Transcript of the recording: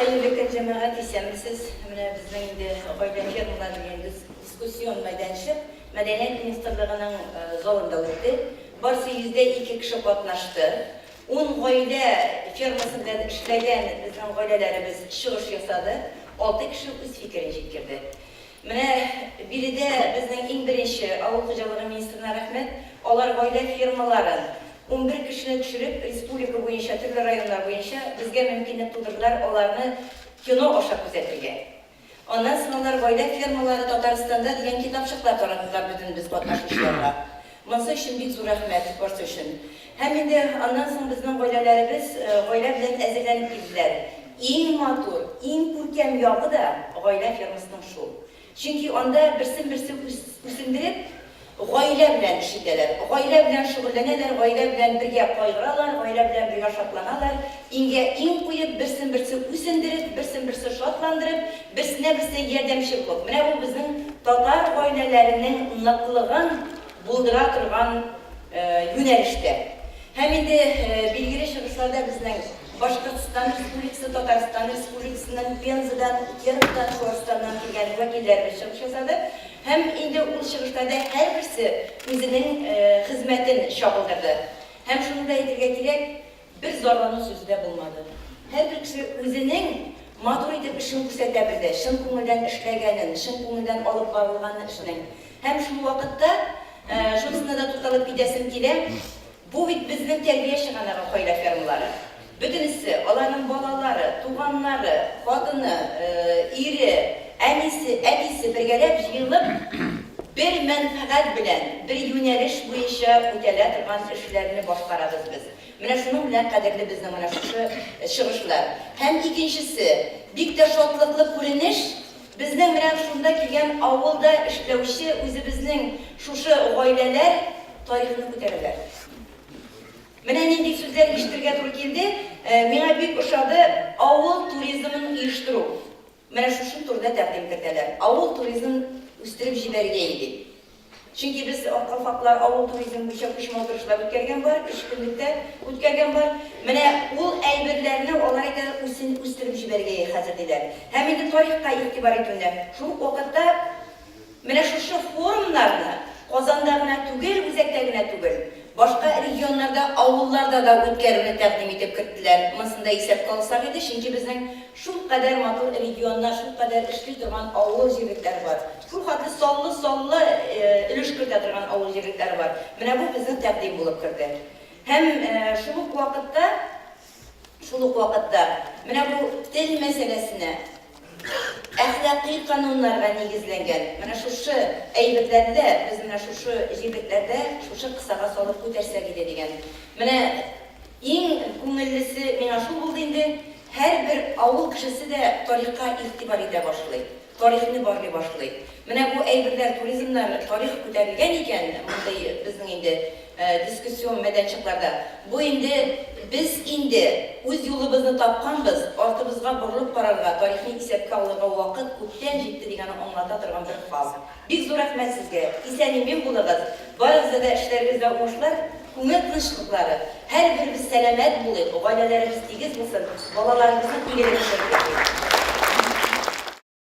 Hayırlı gün cemaat istemsiz, bizden de olaydan firmalar diskusyon meydanışı Medeniyet Ministerliğinin zorunda ötü. Barsı %2 kişi katlaştı. 10 gayle firmasında işleyen bizim gaylelerimiz çıkış yasadı. 6 kişi öz fikrini jetkirdi. Biri de bizden en birinci Avul Hocalığı Ministerine rahmet. Olar gayle firmaların 11 kişini düşürüp Respublika boyunca, türlü rayonlar boyunca bizge mümkünlük tutturdular, onlarını kino oşak gözettirge. Ondan sonra onlar böyle firmaları Tataristan'da diyen kitapçıklar tanıttılar bütün biz katlaşmışlarla. Masa için bir zor rahmet varsa için. Hem de ondan sonra bizim gaylelerimiz gayle bilen ezilenip gittiler. En matur, en pürkem yağı da gayle firmasının şu. Çünkü onda birisi üstündürüp gayle bilen işittiler. Gayle bilen şugullanırlar, gayle bilen birge kaygıralar, gayle bilen birge şatlanalar. İnge in koyup birisi üstündürüp, birisi şatlandırıp, birisi yardımcı bulup. Bu bizim Tatar gaylelerinin naklığın buldıra turgan yönelişte. Hem de bilgili şahıslarda bizden Başkırtıstan Respublikası, Tataristan Respublikası'ndan, Penzi'den, Kerk'ten, Şoristan'dan gelgen vakillerimiz çıkış yasadı. Hem indi ulu çıkışlarda her birisi özünün hizmetin şapıldırdı. Hem şunu da edirge gerek, bir zorlanı sözü de bulmadı. Her bir kişi özünün matur edip işini küsetebildi. Şın konudan işlegenin, şın konudan alıp bağlıganın işinin. Hem şu vakitte şunusuna da tutalıp gidesim ki bu bizden terbiye şıganağı koyla firmaları. Bütünüsü, onların balaları, tuğanları, kadını, iri, enisi, edisi birgelep yığılıp bir menfaat bilen, bir yöneliş bu işe ötele turgan işlerini başkarabız biz. Şunun bilen kaderli bizden şu çıkışlar. Hem ikincisi, bir de şotlıklı kuriniş, bizden şunda kelgen avulda işlevişi, özü bizden şu gayleler tarihini kötürürler. Nendek sözler iştirge tur keldi, mena büyük uşadı avul turizmin uyuşturu. Şu turda təqdim etdiler. Avul turizm üstürüp jibergeydi. Çünkü biz kalfaklar avul turizm bu kışma oturuşlar ötkergen var, 3 günlükte ötkergen var. Ul əybirlerini olarak da üstürüp jibergeyi hazırdiler. Hem de tarihka itibar ettiler. Şu vakitte şu forumlarını Kozandağına tügel, Uzakdağına tügel. Başka regionlarda, avullarda da ötkerini təqdim edip kırttılar. Masında isep kalsak edi, çünkü bizden şu kadar matur regionlar, şu kadar işli durgan avul jirlikler var. Şu kadar sollu ilişkirde durgan avul jirlikler var. Bu bizden təqdim bulup kırdı. Hem şuluk vakitte, bu dil meselesine, ahlaki kanunlarga negizlengen. Şu eybetlerde, bizim şu jirliklerde, şu kısaga salıp kötersek ededigen. En köngüllisi şu buldu indi, her bir avul kişisi de tarihka itibar ede başlaydı. Tarihini barlı başlaydı. Bu eybetler, turizmler tarih köterilgen iken, bizim indi diskusyon medençiklarda. Bu indi, biz indi, öz yolumuzni tapqanbız, ortımızga burilib qararga, tarixni isepke alırga vaqt köpten jetdi degani anglata turgan bir faz. Biz zor rahmet sizge, isenin bulağız. Barizde de işlerimizde oğuşlar, көңіл тынычлыклары, her birimiz selamet bulayıp, ailelerimiz tegiz bulsun, balalarımızın iyilerini